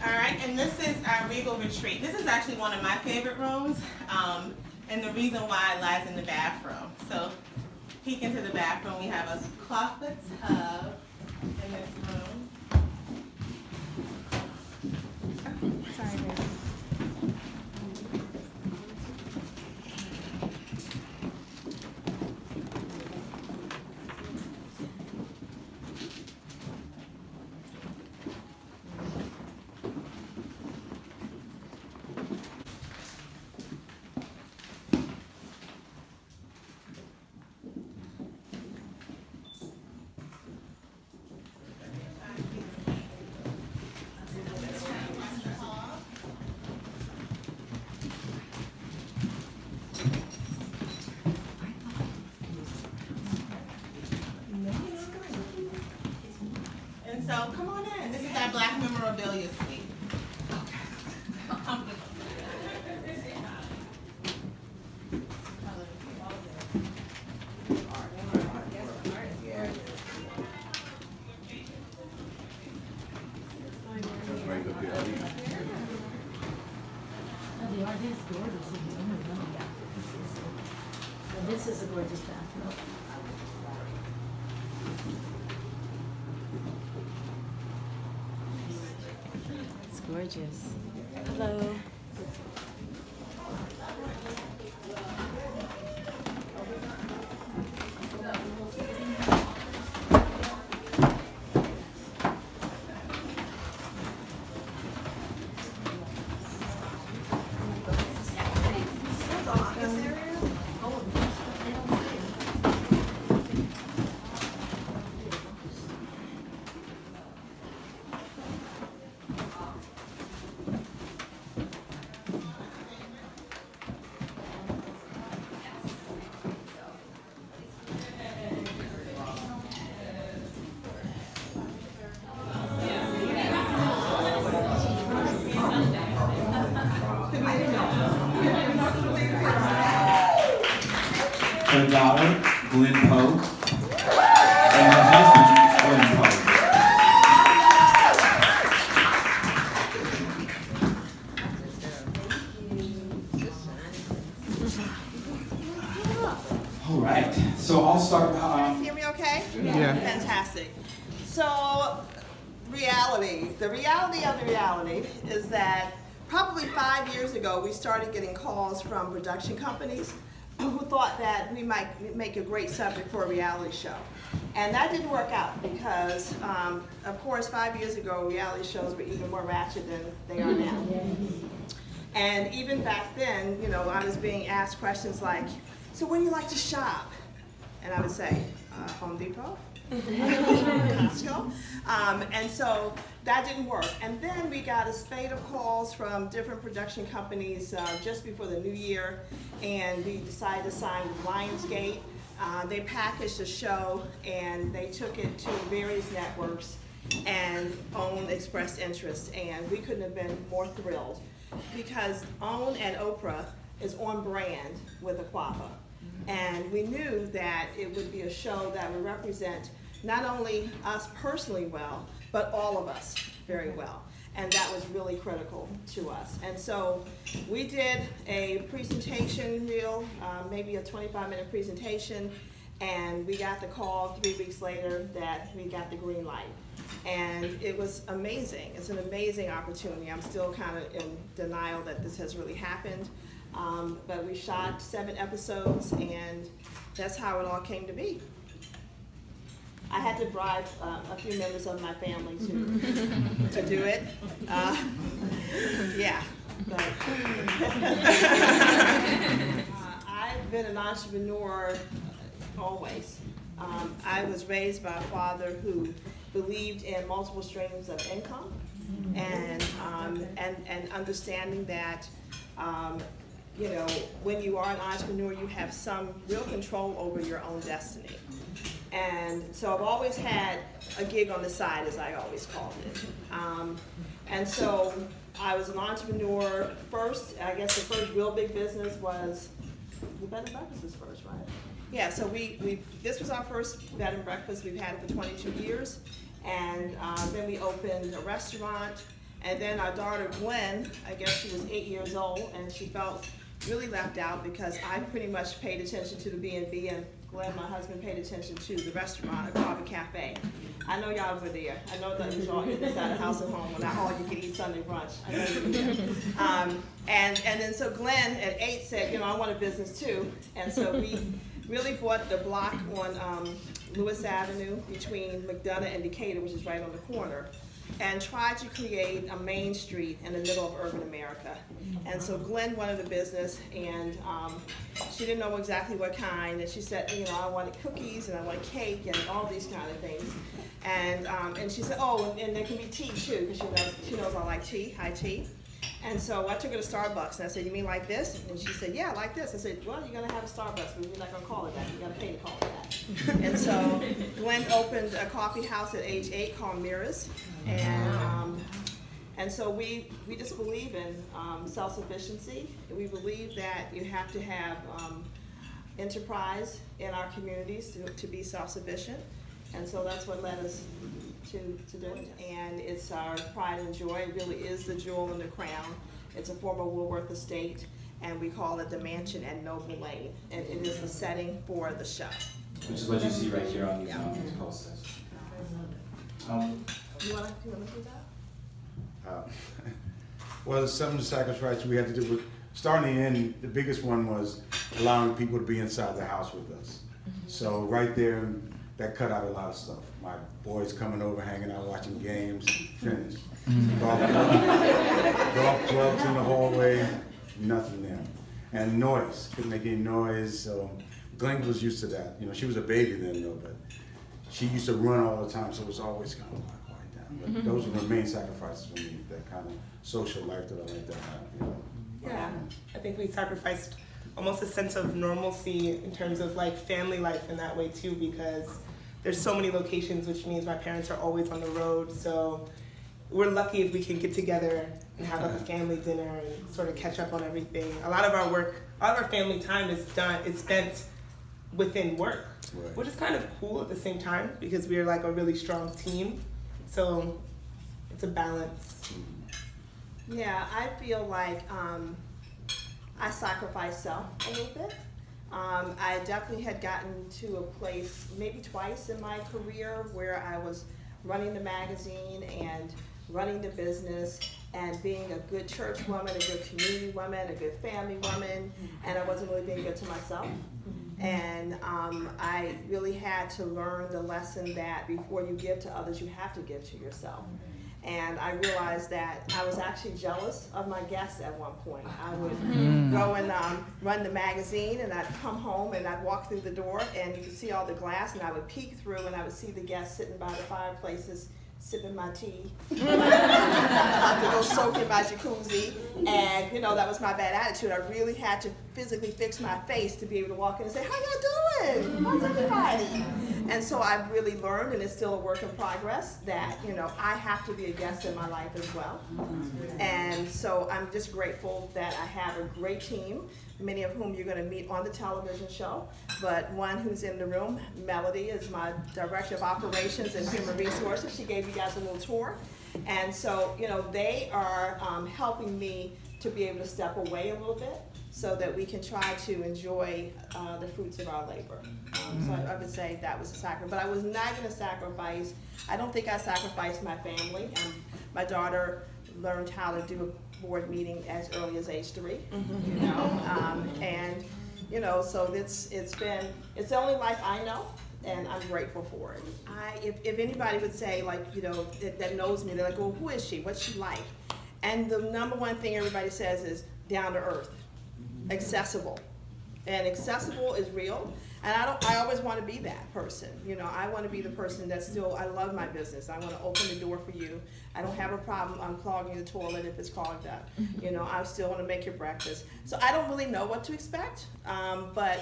All right, and this is our Regal Retreat. This is actually one of my favorite rooms, and the reason why lies in the bathroom. So, peek into the bathroom. We have a closet tub in this room. Sorry, baby. And so, come on in. This is our Black memorabilia suite. This is a gorgeous bathroom. It's gorgeous. Hello. Her daughter, Glenn Poe, and her husband, Glenn Poe. All right, so I'll start. You guys hear me okay? Yeah. Fantastic. So, reality. The reality of the reality is that probably 5 years ago, we started getting calls from production companies who thought that we might make a great subject for a reality show. And that didn't work out because, of course, 5 years ago, reality shows were even more ratchet than they are now. And even back then, you know, I was being asked questions like, so where do you like to shop? And I would say, Home Depot, Costco. And so that didn't work. And then we got a spate of calls from different production companies just before the new year, and we decided to sign with Lionsgate. They packaged a show and they took it to various networks, and OWN expressed interest, and we couldn't have been more thrilled because OWN and Oprah is on brand with Akuaba. And we knew that it would be a show that would represent not only us personally well, but all of us very well. And that was really critical to us. And so we did a presentation reel, maybe a 25-minute presentation, and we got the call 3 weeks later that we got the green light. And it was amazing. It's an amazing opportunity. I'm still kind of in denial that this has really happened. But we shot 7 episodes, and that's how it all came to be. I had to bribe a few members of my family to do it. Yeah. But I've been an entrepreneur always. I was raised by a father who believed in multiple streams of income, and understanding that you know, when you are an entrepreneur, you have some real control over your own destiny. And so I've always had a gig on the side, as I always called it. And so I was an entrepreneur first. I guess the first real big business was the bed and breakfast was first, right? Yeah, so this was our first bed and breakfast. We've had it for 22 years. And then we opened a restaurant. And then our daughter Gwen, I guess she was 8 years old, and she felt really left out because I pretty much paid attention to the B&B, and Glenn, my husband, paid attention to the restaurant, Akuaba Cafe. I know y'all were there. I know that was y'all inside the house at home when I all you could eat Sunday brunch. I know you were there. And then so Glenn at 8 said, you know, I want a business too. And so we really bought the block on Lewis Avenue between McDonough and Decatur, which is right on the corner, and tried to create a main street in the middle of urban America. And so Glenn wanted a business, and she didn't know exactly what kind, and she said, you know, I wanted cookies and I wanted cake and all these kind of things. And she said, oh, and there can be tea too, because she knows I like tea, high tea. And so I took her to Starbucks, and I said, you mean like this? And she said, yeah, like this. I said, well, you're gonna have a Starbucks, but you're not gonna call it that. You gotta pay to call it that. And so Glenn opened a coffee house at age 8 called Mirrors. And so we just believe in self-sufficiency. We believe that you have to have enterprise in our communities to be self-sufficient. And so that's what led us to do it. And it's our pride and joy. It really is the jewel in the crown. It's a former Woolworth estate, and we call it the Mansion at Noble Lane. And it is the setting for the show. Which is what you see right here on these posters. You wanna do that? Well, some of the sacrifices we had to do with starting in, the biggest one was allowing people to be inside the house with us. So right there, that cut out a lot of stuff. My boys coming over, hanging out, watching games, finished. Golf clubs in the hallway, nothing there. And noise, couldn't make any noise, so Glenn was used to that. You know, she was a baby then though, but she used to run all the time, so it was always kind of quiet down. But those are the main sacrifices for me, that kind of social life that I like to have. You know? Yeah, I think we sacrificed almost a sense of normalcy in terms of like family life in that way too, because there's so many locations, which means my parents are always on the road. So we're lucky if we can get together and have like a family dinner and sort of catch up on everything. A lot of our work, a lot of our family time is spent within work, Right. which is kind of cool at the same time because we're like a really strong team. So it's a balance. Yeah, I feel like I sacrificed self a little bit. I definitely had gotten to a place maybe twice in my career where I was running the magazine and running the business and being a good church woman, a good community woman, a good family woman, and I wasn't really being good to myself. And I really had to learn the lesson that before you give to others, you have to give to yourself. And I realized that I was actually jealous of my guests at one point. I would go and run the magazine, and I'd come home and I'd walk through the door and you could see all the glass, and I would peek through and I would see the guests sitting by the fireplaces sipping my tea. I could go soak in my jacuzzi, and you know, that was my bad attitude. I really had to physically fix my face to be able to walk in and say, how y'all doing? How's everybody? And so I've really learned, and it's still a work in progress, that you know, I have to be a guest in my life as well. And so I'm just grateful that I have a great team, many of whom you're going to meet on the television show, but one who's in the room, Melody, is my Director of Operations and Human Resources. She gave you guys a little tour. And so, you know, they are helping me to be able to step away a little bit so that we can try to enjoy the fruits of our labor. So I would say that was a sacrifice. But I was not going to sacrifice, I don't think I sacrificed my family. My daughter learned how to do a board meeting as early as age 3, you know, and you know, so it's the only life I know, and I'm grateful for it. If anybody would say, like, you know, that knows me, they're like, well, who is she? What's she like? And the number one thing everybody says is down to earth, accessible, and accessible is real. And I always want to be that person. You know, I want to be the person that still, I love my business. I want to open the door for you. I don't have a problem unclogging the toilet if it's clogged up. You know, I still want to make your breakfast. So I don't really know what to expect, but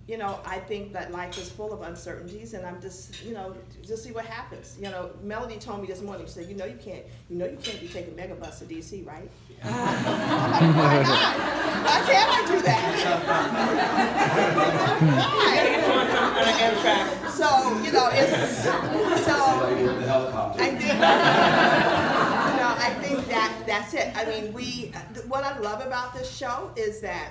you know, I think that life is full of uncertainties, and I'm just, you know, just see what happens. You know, Melody told me this morning, she said, you know you can't be taking megabus to DC, right? I'm like, why not? Why can't I do that? Why? So, you know, it's, so, I did, you know, I think that's it. I mean, what I love about this show is that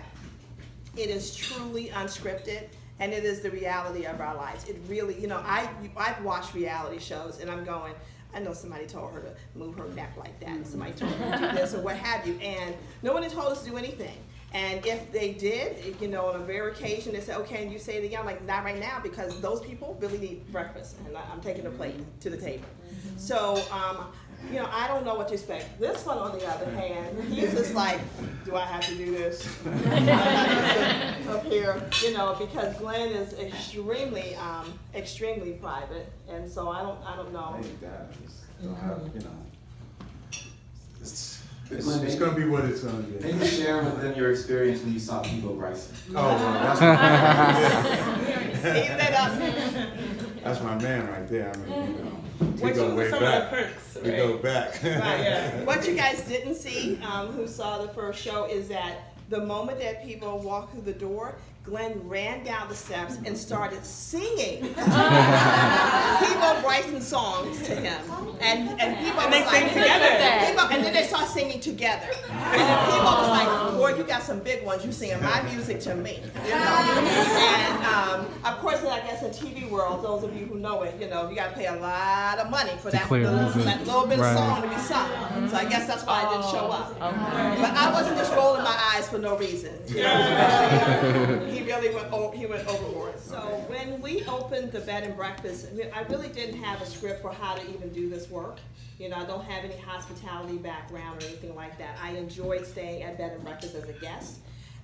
it is truly unscripted, and it is the reality of our lives. It really, I've watched reality shows, and I'm going, I know somebody told her to move her neck like that, and somebody told her to do this, or what have you, and no one had told us to do anything. And if they did, on a rare occasion, they said, okay, and you say it again, I'm like, not right now, because those people really need breakfast, and I'm taking a plate to the table. So, I don't know what to expect. This one, on the other hand, he's just like, do I have to do this? Up here, because Glenn is extremely, extremely private, and so I don't know. I ain't that. It's going to be what it's going to be. Maybe share with them your experience when you saw People Bryson. Oh, well, that's my man right there. I mean, we go way back. We go back. Right. What you guys didn't see, who saw the first show, is that the moment that people walked through the door, Glenn ran down the steps and started singing People Bryson songs to him, and people was like, and then they start singing together, and then people was like, boy, you got some big ones, you singing my music to me, and of course, I guess in TV world, those of you who know it, you got to pay a lot of money for that little bit of song to be sung, so I guess that's why I didn't show up, but I wasn't just rolling my eyes for no reason, He really went overboard. So when we opened the bed and breakfast, I really didn't have a script for how to even do this work. I don't have any hospitality background or anything like that. I enjoyed staying at bed and breakfast as a guest.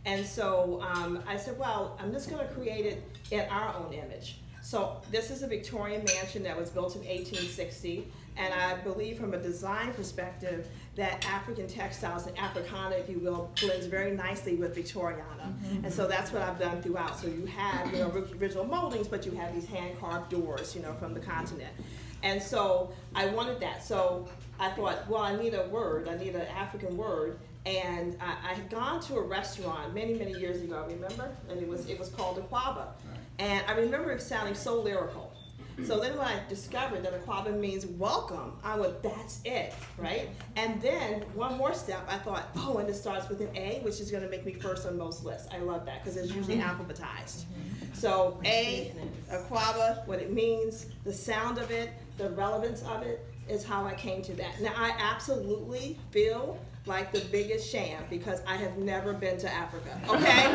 And so I said, well, I'm just going to create it in our own image. So this is a Victorian mansion that was built in 1860. And I believe from a design perspective that African textiles and Africana, if you will, blends very nicely with Victoriana. And so that's what I've done throughout. So you have, original moldings, but you have these hand-carved doors, from the continent. And so I wanted that. So I thought, well, I need a word. I need an African word. And I had gone to a restaurant many, many years ago, remember? And it was called Akuaba. And I remember it sounding so lyrical. So then when I discovered that Akuaba means welcome, I went, that's it, right? And then one more step, I thought, oh, and it starts with an A, which is going to make me first on most lists. I love that because it's usually alphabetized. So A, Akuaba, what it means, the sound of it, the relevance of it is how I came to that. Now, I absolutely feel like the biggest sham because I have never been to Africa, okay?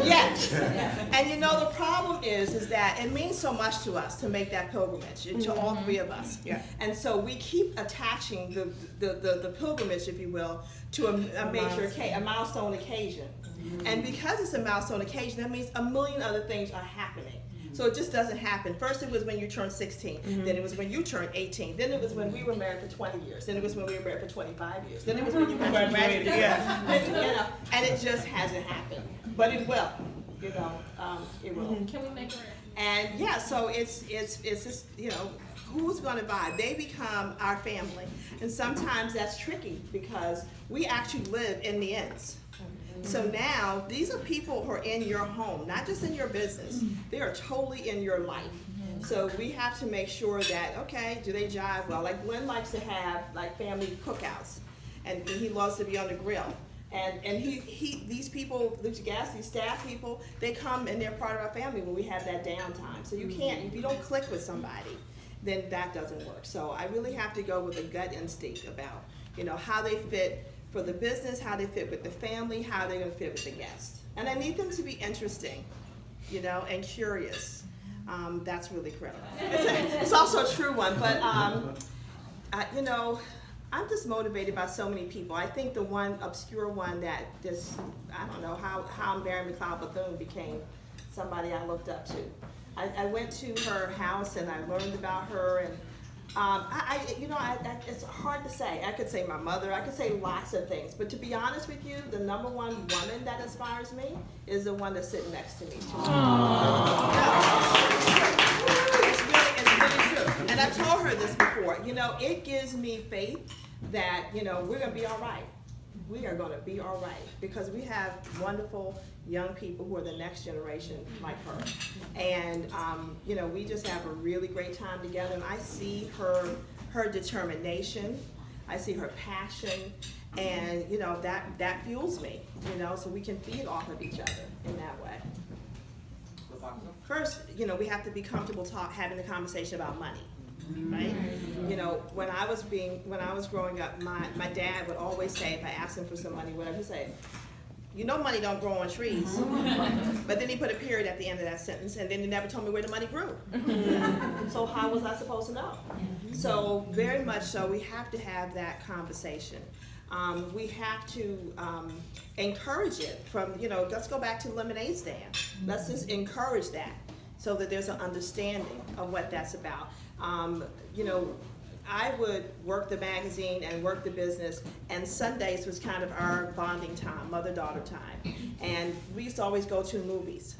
Yes. And the problem is that it means so much to us to make that pilgrimage, to all three of us. Yeah. And so we keep attaching the pilgrimage, if you will, to a milestone occasion. And because it's a milestone occasion, that means a million other things are happening. So it just doesn't happen. First it was when you turned 16, then it was when you turned 18, then it was when we were married for 20 years, then it was when we were married for 25 years, then it was when you got graduated, and it just hasn't happened. But it will, it will. Can we make it? And so it's just, who's gonna buy? They become our family. And sometimes that's tricky because we actually live in the ends. So now, these are people who are in your home, not just in your business. They are totally in your life. So we have to make sure that, okay, do they jive well? Like Glenn likes to have family cookouts, and he loves to be on the grill. And these people, these staff people, they come and they're part of our family when we have that downtime. So you can't, if you don't click with somebody, then that doesn't work. So I really have to go with a gut instinct about, how they fit for the business, how they fit with the family, how they're going to fit with the guests. And I need them to be interesting, and curious. That's really critical. It's also a true one, but, I'm just motivated by so many people. I think the one obscure one that I don't know how Mary McLeod Bethune became somebody I looked up to. I went to her house and I learned about her, and it's hard to say. I could say my mother, I could say lots of things, but to be honest with you, the number one woman that inspires me is the one that's sitting next to me. It's really true. And I've told her this before, it gives me faith that, we're gonna be all right. we are gonna be all right, because we have wonderful young people who are the next generation like her. And, you know, we just have a really great time together, and I see her determination, I see her passion, and, you know, that fuels me, you know, so we can feed off of each other in that way. First, you know, we have to be comfortable having a conversation about money, right? You know, when I was growing up, my dad would always say, if I asked him for some money, whatever, he'd say, you know money don't grow on trees. But then he put a period at the end of that sentence, and then he never told me where the money grew. So how was I supposed to know? So very much so, we have to have that conversation. We have to encourage it from, you know, let's go back to the lemonade stand. Let's just encourage that so that there's an understanding of what that's about. You know, I would work the magazine and work the business, and Sundays was kind of our bonding time, mother-daughter time. And we used to always go to movies.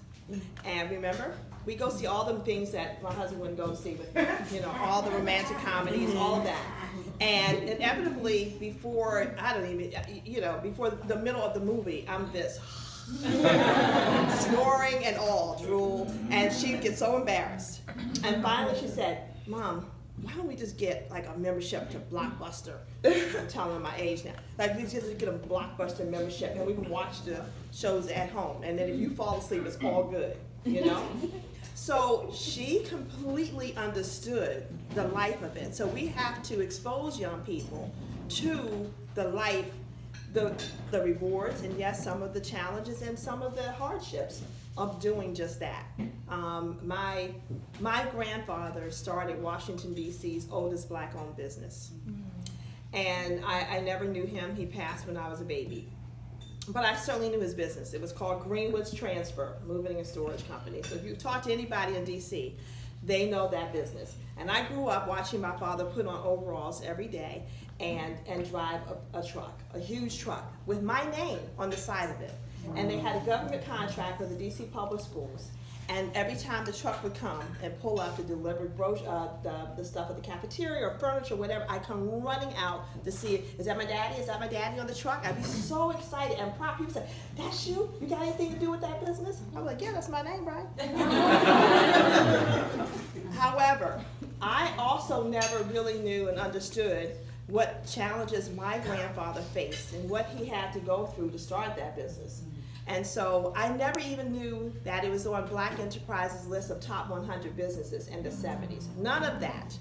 And remember, we go see all the things that my husband wouldn't go see, but, you know, all the romantic comedies, all of that. And inevitably, before the middle of the movie, I'm this snoring and all, drool, and she'd get so embarrassed. And finally she said, Mom, why don't we just get like a membership to Blockbuster? I'm telling her my age now. Like, we just get a Blockbuster membership and we can watch the shows at home. And then if you fall asleep, it's all good, you know? So she completely understood the life of it. So we have to expose young people to the life, the rewards, and yes, some of the challenges and some of the hardships of doing just that. My grandfather started Washington, D.C.'s oldest black-owned business. And I never knew him. He passed when I was a baby. But I certainly knew his business. It was called Greenwood's Transfer, Moving and Storage Company. So if you talk to anybody in D.C., they know that business. And I grew up watching my father put on overalls every day and drive a truck, a huge truck, with my name on the side of it. And they had a government contract with the D.C. Public Schools. And every time the truck would come and pull up to deliver the stuff at the cafeteria or furniture, whatever, I come running out to see, is that my daddy? Is that my daddy on the truck? I'd be so excited and proud. People say, that's you? You got anything to do with that business? I'm like, yeah, that's my name, right? However, I also never really knew and understood what challenges my grandfather faced and what he had to go through to start that business. And so I never even knew that it was on Black Enterprise's list of top 100 businesses in the 70s. None of that.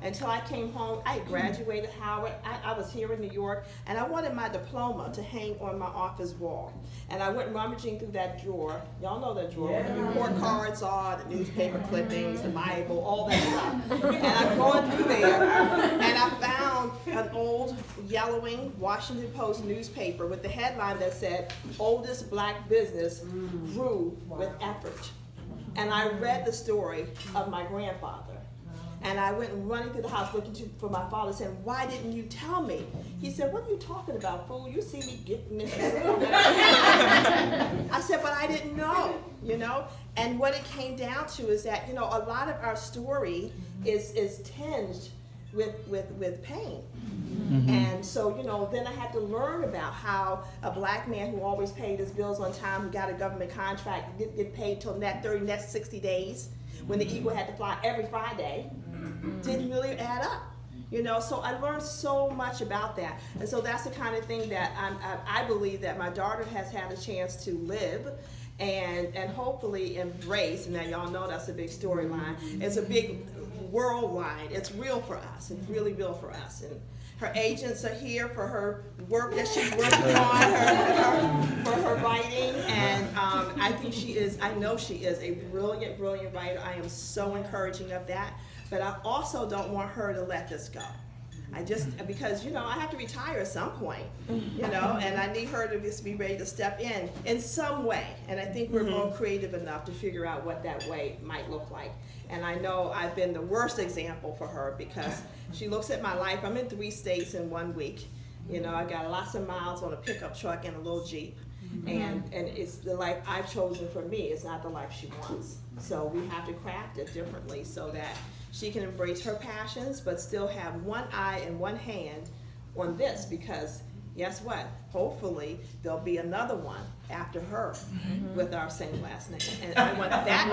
Until I came home, I had graduated Howard, I was here in New York, and I wanted my diploma to hang on my office wall. And I went rummaging through that drawer. Y'all know that drawer, where the report cards are, the newspaper clippings, the Bible, all that stuff. And I'm going through there, and I found an old yellowing Washington Post newspaper with the headline that said, oldest black business grew with effort. And I read the story of my grandfather. And I went running through the house looking for my father, saying, why didn't you tell me? He said, what are you talking about, fool? You see me getting this. I said, but I didn't know, you know? And what it came down to is that, you know, a lot of our story is tinged with pain. Mm-hmm. And so, you know, then I had to learn about how a black man who always paid his bills on time, who got a government contract, didn't get paid till next 60 days, when the Eagle had to fly every Friday, didn't really add up. You know, so I learned so much about that. And so that's the kind of thing that I believe that my daughter has had a chance to live and hopefully embrace. And now y'all know that's a big storyline. It's a big world line. It's real for us. It's really real for us. And her agents are here for her work that she's working on, for her writing, and I know she is a brilliant writer. I am so encouraging of that, but I also don't want her to let this go. Because, you know, I have to retire at some point, you know, and I need her to just be ready to step in some way, and I think we're both creative enough to figure out what that way might look like. And I know I've been the worst example for her because she looks at my life. I'm in 3 states in 1 week. You know, I got lots of miles on a pickup truck and a little Jeep. And it's the life I've chosen for me. It's not the life she wants. So we have to craft it differently so that she can embrace her passions but still have one eye and one hand on this, because guess what? Hopefully, there'll be another one after her with our same last name. And I want that,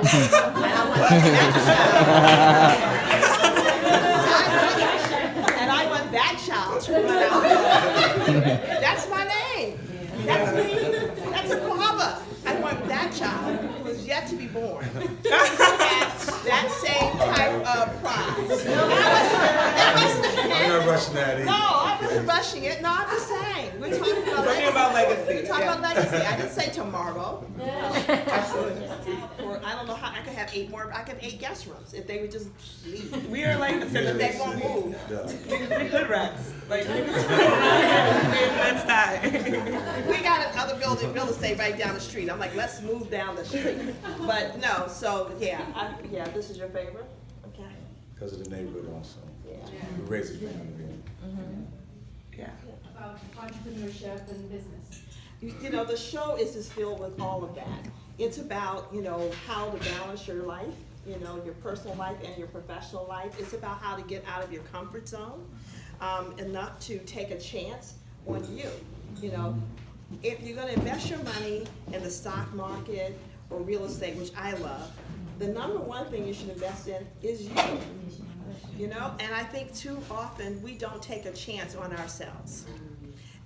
and I want that child to run out there. That's my name. That's me. That's Akuaba. I want that child who is yet to be born. That same type of pride. I'm not rushing that either. No, I wasn't rushing it. No, I'm just saying. We're talking about legacy. We're talking about legacy. I didn't say tomorrow. Absolutely. Or I don't know how I could have 8 more. I could have 8 guest rooms if they would just leave. We are like essentially They won't move. we hood rats. Like let's die. We got another building, real estate right down the street. I'm like, let's move down the street. But no, so yeah, this is your favorite? Okay. Because of the neighborhood also. Yeah. We raised a family there. Yeah. About entrepreneurship and business. You know, the show is just filled with all of that. It's about, you know, how to balance your life, you know, your personal life and your professional life. It's about how to get out of your comfort zone, enough to take a chance on you. You know, if you're gonna invest your money in the stock market or real estate, which I love, the number one thing you should invest in is you. You know, and I think too often we don't take a chance on ourselves.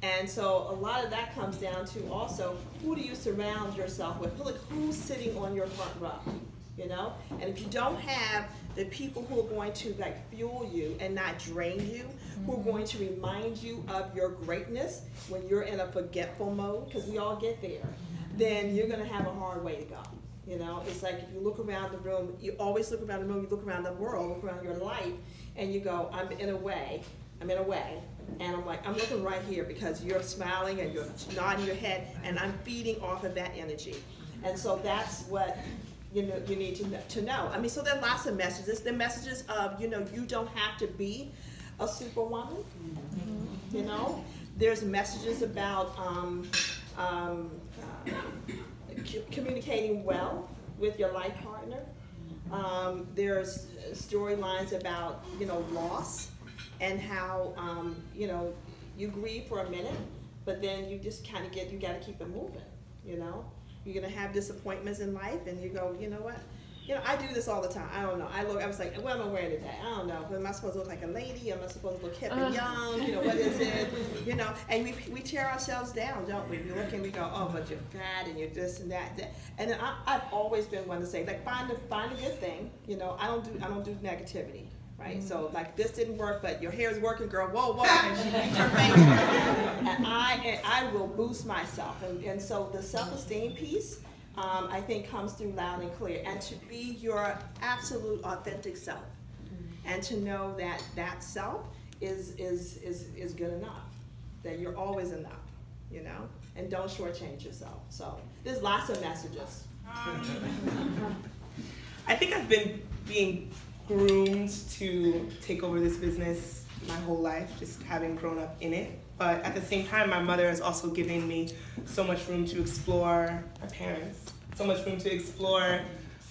And so a lot of that comes down to also, who do you surround yourself with? Look, who's sitting on your front row, you know? And if you don't have the people who are going to like fuel you and not drain you, who are going to remind you of your greatness when you're in a forgetful mode, because we all get there, then you're gonna have a hard way to go. You know, it's like if you look around the room, you always look around the room, you look around the world, look around your life, and you go, I'm in a way, and I'm like, I'm looking right here because you're smiling and you're nodding your head, and I'm feeding off of that energy. And so that's what you need to know. I mean, so there are lots of messages. There are messages of, you know, you don't have to be a superwoman. You know, there's messages about communicating well with your life partner. There's storylines about, you know, loss and how, you know, you grieve for a minute, but then you just kind of you got to keep it moving, you know? You're going to have disappointments in life and you go, you know what? You know, I do this all the time. I don't know. I was like, what am I wearing today? I don't know. Am I supposed to look like a lady? Am I supposed to look hip and young? You know, what is it? You know, and we tear ourselves down, don't we? We look and we go, oh, but you're fat and you're this and that. And then I've always been one to say, like, find a good thing. You know, I don't do negativity. Right, so like this didn't work, but your hair is working, girl. Whoa, and she beat her face, and I will boost myself, and so the self-esteem piece, I think, comes through loud and clear, and to be your absolute authentic self, and to know that that self is good enough, that you're always enough, you know, and don't shortchange yourself. So there's lots of messages. I think I've been being groomed to take over this business my whole life, just having grown up in it. But at the same time, my mother has also given me so much room to explore, my parents, so much room to explore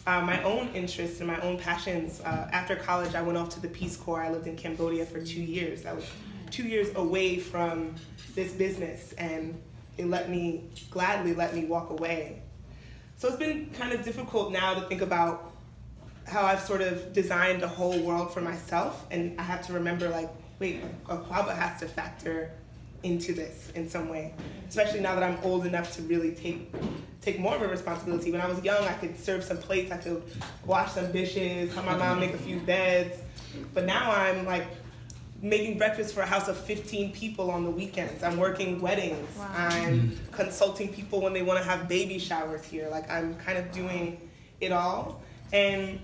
my own interests and my own passions. After college, I went off to the Peace Corps. I lived in Cambodia for 2 years. That was 2 years away from this business, and it gladly let me walk away. So it's been kind of difficult now to think about how I've sort of designed a whole world for myself, and I have to remember, like, wait, Akuaba has to factor into this in some way, especially now that I'm old enough to really take more of a responsibility. When I was young, I could serve some plates, I could wash some dishes, help my mom make a few beds, but now I'm like making breakfast for a house of 15 people on the weekends. I'm working weddings. Wow. I'm consulting people when they want to have baby showers here. Like, I'm kind of doing it all, and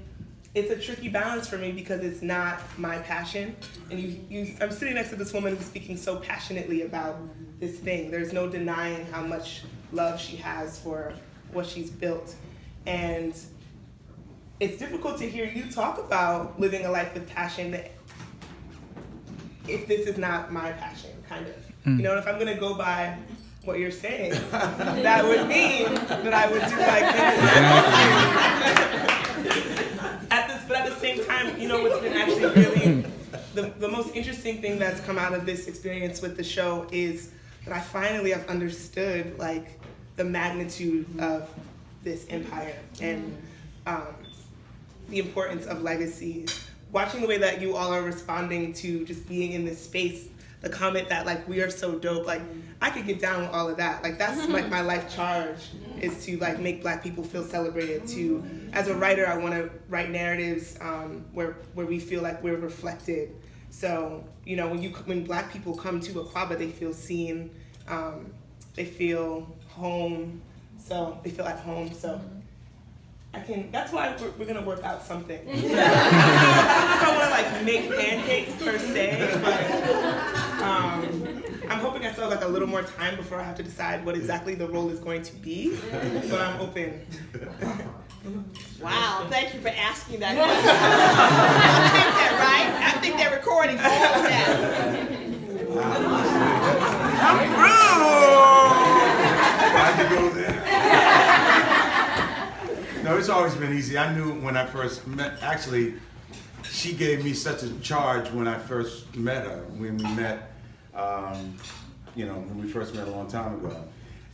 it's a tricky balance for me because it's not my passion. And I'm sitting next to this woman who's speaking so passionately about this thing. There's no denying how much love she has for what she's built. And it's difficult to hear you talk about living a life with passion if this is not my passion, kind of. You know, if I'm gonna go by what you're saying, that would mean that I would do like but at the same time, you know, what's been actually really the most interesting thing that's come out of this experience with the show is that I finally have understood like the magnitude of this empire and the importance of legacy. Watching the way that you all are responding to just being in this space, the comment that like we are so dope, like I could get down with all of that. Like that's like my life charge is to like make Black people feel celebrated. To as a writer, I want to write narratives where we feel like we're reflected. So you know when Black people come to Akuaba, they feel seen, they feel home, so they feel at home. So that's why we're gonna work out something. I don't know if I want to like make pancakes per se, but I'm hoping I still have like a little more time before I have to decide what exactly the role is going to be. But I'm open. Wow, thank you for asking that question. I'll take that, right? I think they're recording all of that. Why'd you go there? No, it's always been easy. I knew when I first met, actually, she gave me such a charge when I first met her, when we met, when we first met a long time ago.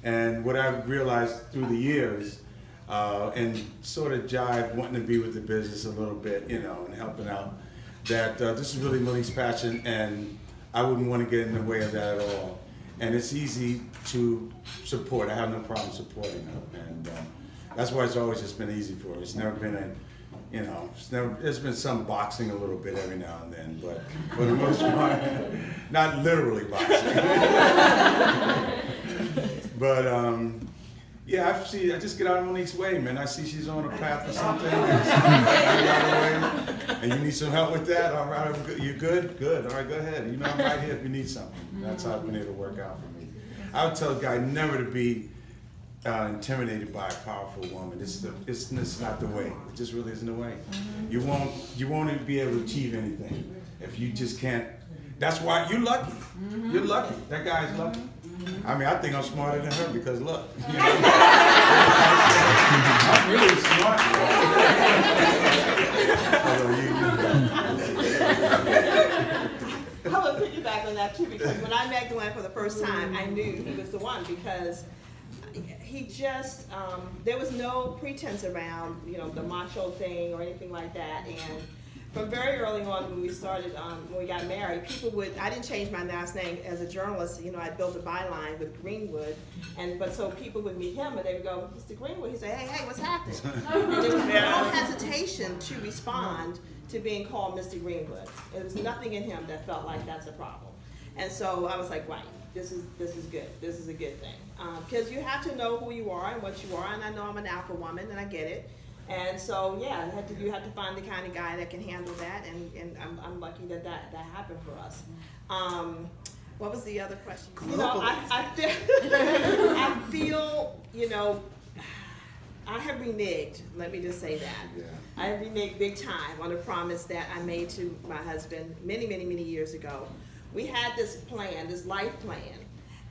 And what I've realized through the years, and sort of jive wanting to be with the business a little bit, and helping out, that this is really Monique's passion, and I wouldn't want to get in the way of that at all. And it's easy to support. I have no problem supporting her, and that's why it's always just been easy for her. It's never been there's been some boxing a little bit every now and then, but for the most part, not literally boxing. But I just get out of Monique's way, man. I see she's on a path or something, and you need some help with that. All right, you good? Good. All right, go ahead. I'm right here if you need something. That's how it's been able to work out for me. I would tell a guy never to be intimidated by a powerful woman. It's not the way. It just really isn't the way. You won't be able to achieve anything if you just can't. That's why you're lucky. You're lucky. That guy's lucky. I mean, I think I'm smarter than her because look. I'm really smart. I will piggyback on that too, because when I met Glenn for the first time, I knew he was the one, because he just, there was no pretense around, the macho thing or anything like that. And from very early on when we started, when we got married, I didn't change my last name as a journalist. I built a byline with Greenwood, but so people would meet him and they would go, Mr. Greenwood. He'd say, hey, what's happening? And there was no hesitation to respond to being called Mr. Greenwood. There was nothing in him that felt like that's a problem. And so I was like, right, this is good. This is a good thing. Because you have to know who you are and what you are, and I know I'm an alpha woman, and I get it. And so, yeah, you have to find the kind of guy that can handle that, and I'm lucky that happened for us. What was the other question? I feel, I have reneged, let me just say that. Yeah. I have reneged big time on a promise that I made to my husband many, many, many years ago. We had this plan, this life plan,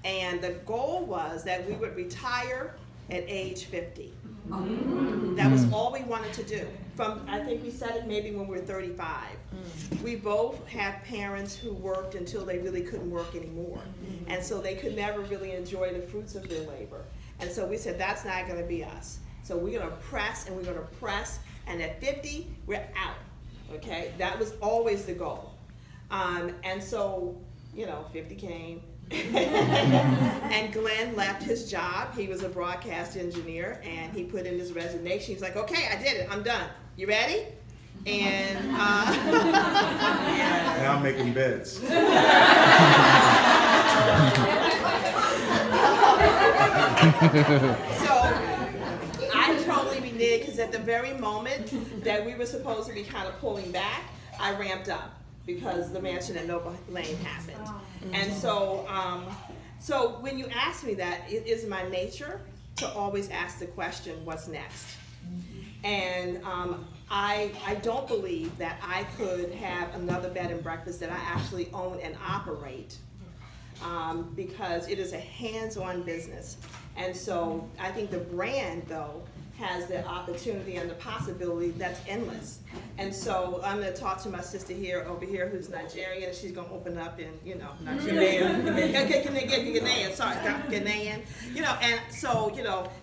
and the goal was that we would retire at age 50. That was all we wanted to do. I think we said it maybe when we were 35. We both had parents who worked until they really couldn't work anymore. And so they could never really enjoy the fruits of their labor. And so we said, that's not gonna be us. So we're gonna press, and we're gonna press, and at 50, we're out, okay? That was always the goal. And so, 50 came. And Glenn left his job. He was a broadcast engineer, and he put in his resignation. He's like, okay, I did it, I'm done. You ready? And and I'm making beds. So I totally reneged, because at the very moment that we were supposed to be kind of pulling back, I ramped up because the mansion at Nova Lane happened. And so, so when you ask me that, it is my nature to always ask the question, what's next? And I don't believe that I could have another bed and breakfast that I actually own and operate, because it is a hands-on business. And so I think the brand, though, has the opportunity and the possibility that's endless. And so I'm gonna talk to my sister over here, who's Nigerian, and she's gonna open up in, Ghanaian, and so,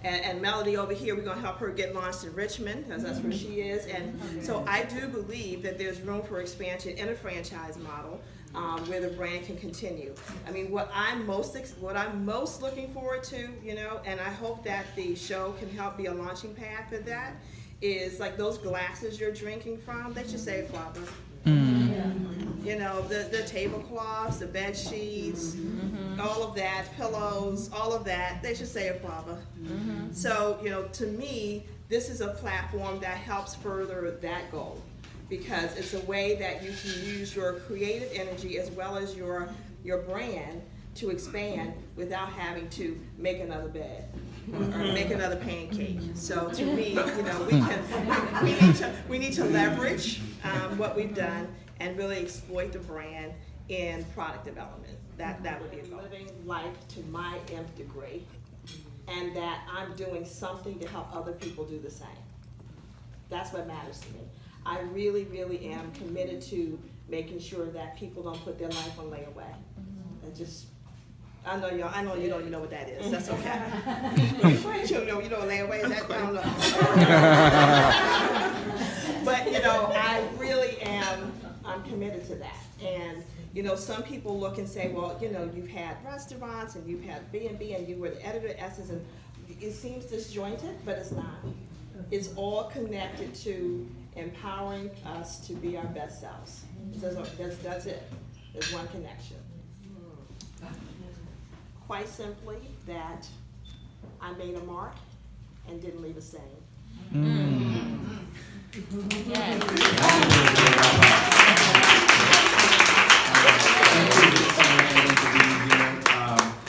and Melody over here, we're gonna help her get launched in Richmond, because that's where she is. And so I do believe that there's room for expansion in a franchise model, where the brand can continue. I mean, what I'm most looking forward to, and I hope that the show can help be a launching pad for that, is like those glasses you're drinking from, they should say Akuaba. The tablecloths, the bed sheets, all of that, pillows, all of that, they should say Akuaba. So, to me, this is a platform that helps further that goal, because it's a way that you can use your creative energy as well as your brand to expand without having to make another bed or make another pancake. So to me, we need to leverage what we've done and really exploit the brand in product development. That would be a goal. Living life to my nth degree, and that I'm doing something to help other people do the same. That's what matters to me. I really, really am committed to making sure that people don't put their life on layaway. I know you don't even know what that is. That's okay. You know what layaway is? That, I don't know. But I really am. I'm committed to that. And some people look and say, well, you've had restaurants and you've had B&B and you were the editor at Essence, and it seems disjointed, but it's not. It's all connected to empowering us to be our best selves. That's it. There's one connection. Quite simply, that I made a mark and didn't leave a stain. Yes.